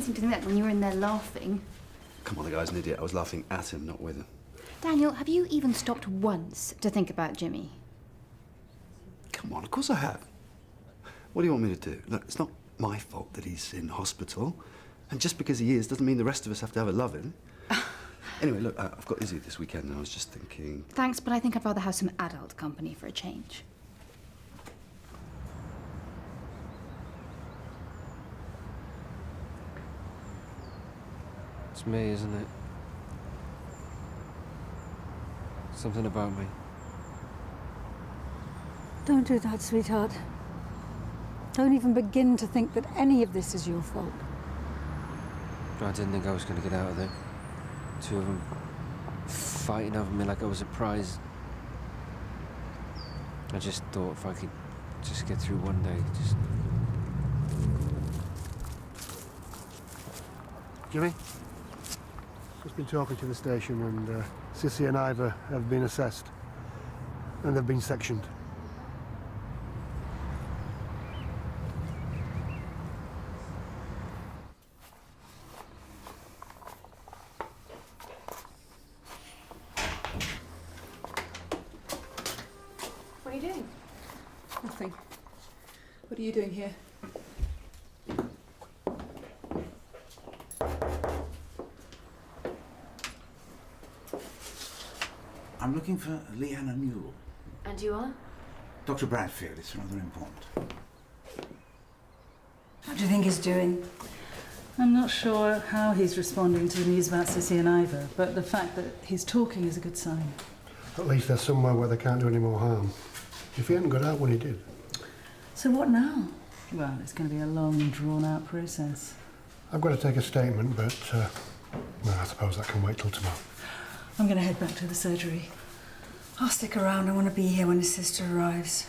seem to think that when you were in there laughing. Come on, the guy's an idiot. I was laughing at him, not with him. Daniel, have you even stopped once to think about Jimmy? Come on, of course I have. What do you want me to do? Look, it's not my fault that he's in hospital. And just because he is doesn't mean the rest of us have to have a loving. Anyway, look, I've got Izzy this weekend and I was just thinking... Thanks, but I think I'd rather have some adult company for a change. It's me, isn't it? Something about me. Don't do that, sweetheart. Don't even begin to think that any of this is your fault. I didn't think I was going to get out of there. Two of them fighting over me like I was a prize. I just thought if I could just get through one day, just... Jimmy? Just been talking to the station and Sissy and Ivor have been assessed. And they've been sectioned. What are you doing? Nothing. What are you doing here? I'm looking for Leanna Newell. And you are? Dr. Bradfield, it's rather important. How do you think he's doing? I'm not sure how he's responding to the news about Sissy and Ivor, but the fact that he's talking is a good sign. At least they're somewhere where they can't do any more harm. If he hadn't got out when he did. So what now? Well, it's going to be a long, drawn-out process. I've got to take a statement, but well, I suppose that can wait till tomorrow. I'm going to head back to the surgery. I'll stick around. I want to be here when his sister arrives.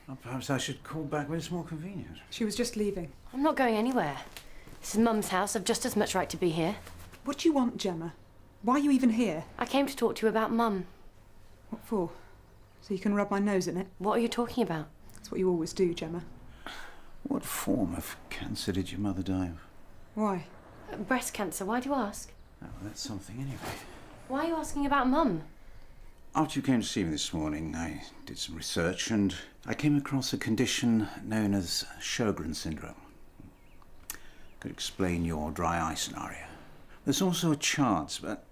Well, perhaps I should call back when it's more convenient. She was just leaving. I'm not going anywhere. This is Mum's house. I've just as much right to be here. What do you want, Gemma? Why are you even here? I came to talk to you about Mum. What for? So you can rub my nose in it? What are you talking about? That's what you always do, Gemma. What form of cancer did your mother die of? Why? Breast cancer. Why do you ask? Oh, well, that's something anyway. Why are you asking about Mum? After you came to see me this morning, I did some research and I came across a condition known as Sjogren's syndrome. Could explain your dry eye scenario. There's also a chance, but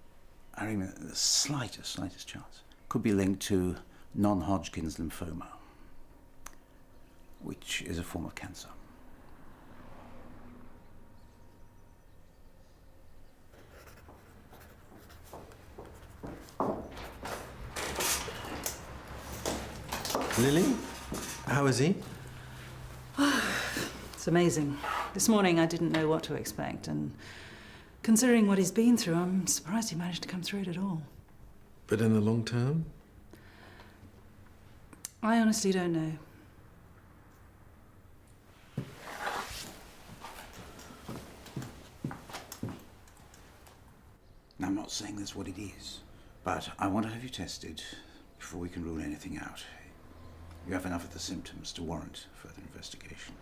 I mean the slightest chance, could be linked to non-Hodgkin's lymphoma, which is a form of cancer. Lily, how is he? It's amazing. This morning I didn't know what to expect, and considering what he's been through, I'm surprised he managed to come through it at all. But in the long term? I honestly don't know. Now, I'm not saying that's what it is, but I want to have you tested before we can rule anything out. You have enough of the symptoms to warrant further investigation.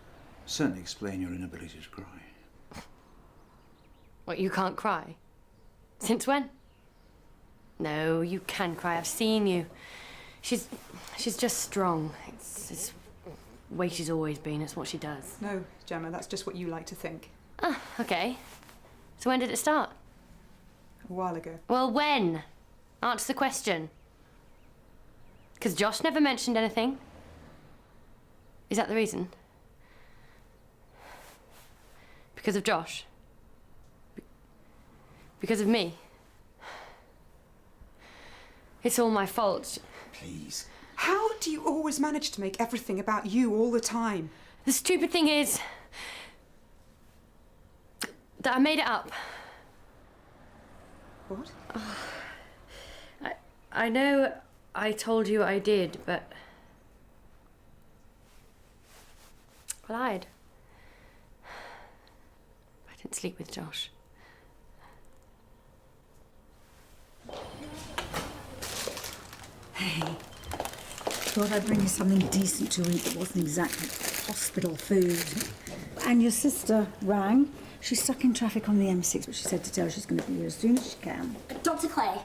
Certainly explain your inability to cry. What, you can't cry? Since when? No, you can cry. I've seen you. She's just strong. It's the way she's always been. It's what she does. No, Gemma, that's just what you like to think. Ah, okay. So when did it start? A while ago. Well, when? Answer the question. Because Josh never mentioned anything. Is that the reason? Because of Josh? Because of me? It's all my fault. Please. How do you always manage to make everything about you all the time? The stupid thing is that I made it up. What? I know I told you I did, but I lied. I didn't sleep with Josh. Hey, thought I'd bring you something decent to eat that wasn't exactly hospital food. And your sister rang. She's stuck in traffic on the M6, but she said to tell her she's going to be here as soon as she can. Dr. Clay.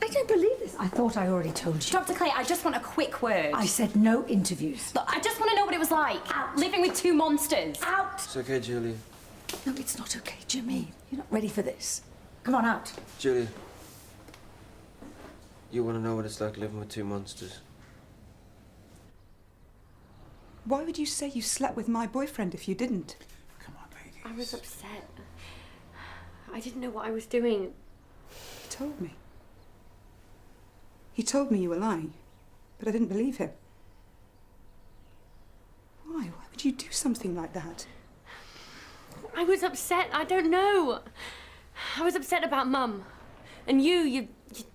I don't believe this. I thought I already told you. Dr. Clay, I just want a quick word. I said no interviews. Look, I just want to know what it was like. Out. Living with two monsters. Out! It's okay, Julia. No, it's not okay, Jimmy. You're not ready for this. Come on, out. Julia. You want to know what it's like living with two monsters? Why would you say you slept with my boyfriend if you didn't? Come on, ladies. I was upset. I didn't know what I was doing. He told me. He told me you were lying, but I didn't believe him. Why? Why would you do something like that? I was upset. I don't know. I was upset about Mum. And you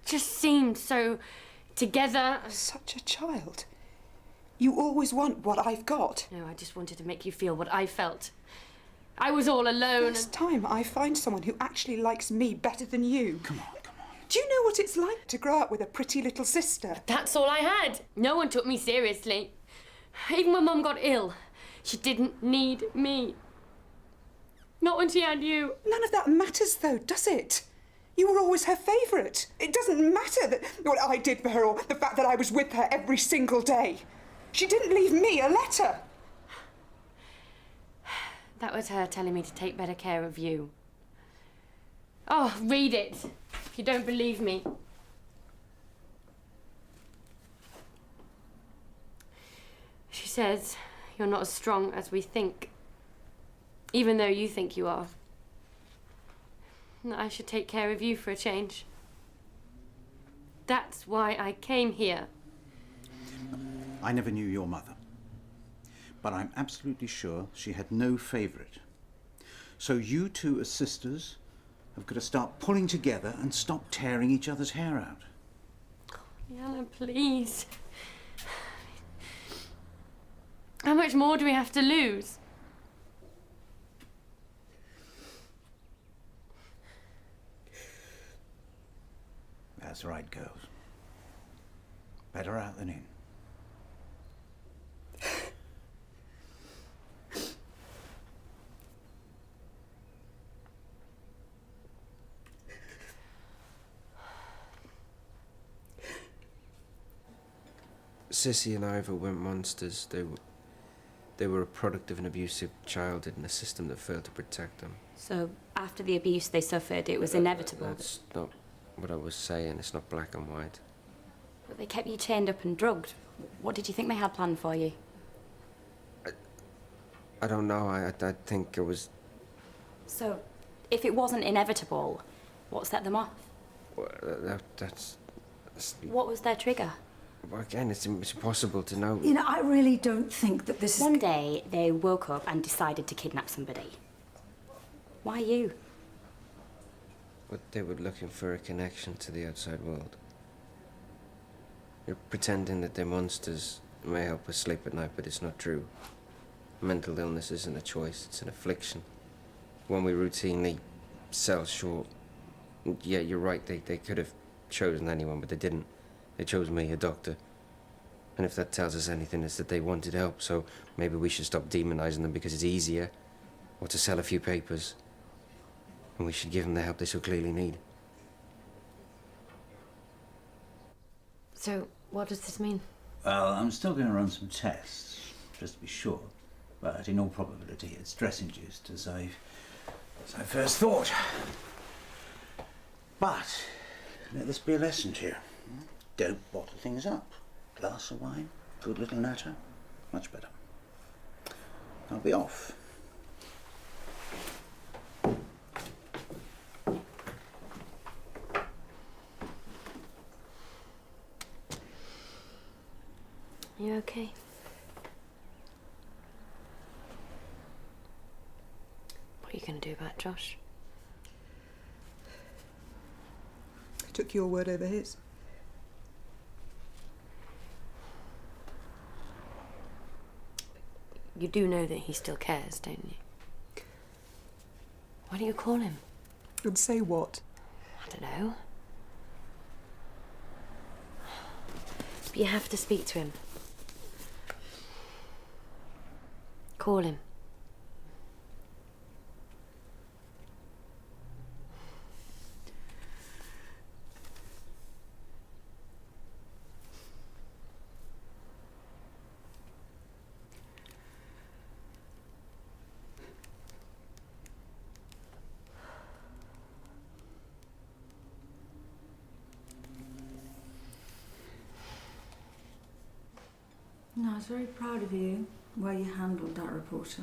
just seemed so together. Such a child. You always want what I've got. No, I just wanted to make you feel what I felt. I was all alone. First time I find someone who actually likes me better than you. Come on, come on. Do you know what it's like to grow up with a pretty little sister? That's all I had. No one took me seriously. Even when Mum got ill, she didn't need me. Not when she had you. None of that matters, though, does it? You were always her favourite. It doesn't matter that what I did for her or the fact that I was with her every single day. She didn't leave me a letter. That was her telling me to take better care of you. Oh, read it, if you don't believe me. She says you're not as strong as we think, even though you think you are. And I should take care of you for a change. That's why I came here. I never knew your mother, but I'm absolutely sure she had no favourite. So you two as sisters have got to start pulling together and stop tearing each other's hair out. Yana, please. How much more do we have to lose? That's right, girls. Better out than in. Sissy and Ivor weren't monsters. They were a product of an abusive childhood and a system that failed to protect them. So, after the abuse they suffered, it was inevitable. That's not what I was saying. It's not black and white. But they kept you chained up and drugged. What did you think they had planned for you? I don't know. I think it was... So, if it wasn't inevitable, what set them off? Well, that's... What was their trigger? Well, again, it's impossible to know. You know, I really don't think that this is... One day, they woke up and decided to kidnap somebody. Why you? But they were looking for a connection to the outside world. They're pretending that they're monsters. It may help us sleep at night, but it's not true. Mental illness isn't a choice, it's an affliction. One we routinely sell short. Yeah, you're right, they could have chosen anyone, but they didn't. They chose me, a doctor. And if that tells us anything, it's that they wanted help, so maybe we should stop demonizing them because it's easier, or to sell a few papers. And we should give them the help they so clearly need. So, what does this mean? Well, I'm still going to run some tests, just to be sure. But in all probability, it's stress-induced, as I first thought. But let this be a lesson to you. Don't bottle things up. Glass of wine, good little natter, much better. I'll be off. You okay? What are you going to do about Josh? I took your word over his. You do know that he still cares, don't you? Why don't you call him? And say what? I don't know. But you have to speak to him. Call him. No, I was very proud of you, where you handled that reporter.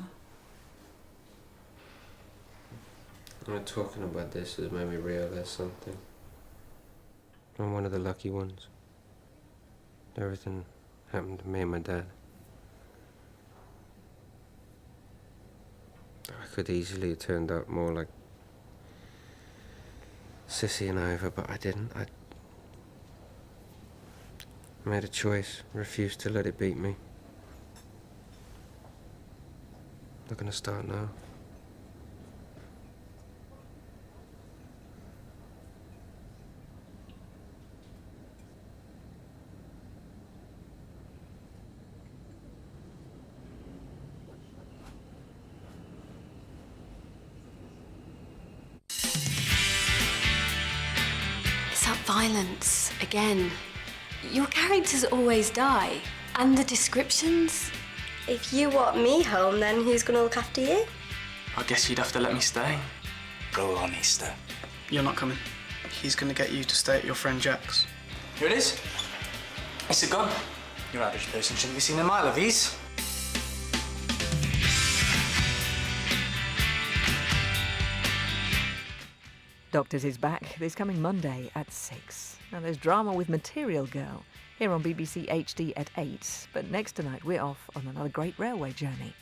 Talking about this has made me realise something. I'm one of the lucky ones. Everything happened to me and my dad. I could easily have turned out more like Sissy and Ivor, but I didn't. I made a choice, refused to let it beat me. Not gonna start now. It's that violence again. Your characters always die. And the descriptions. If you want me home, then who's going to look after you? I guess you'd have to let me stay. Go on, Easter. You're not coming. He's going to get you to stay at your friend Jack's. Here it is. It's a gun. Your average person shouldn't be seen a mile of these. Doctors is back this coming Monday at 6. Now there's drama with Material Girl here on BBC HD at 8. But next tonight we're off on another great railway journey.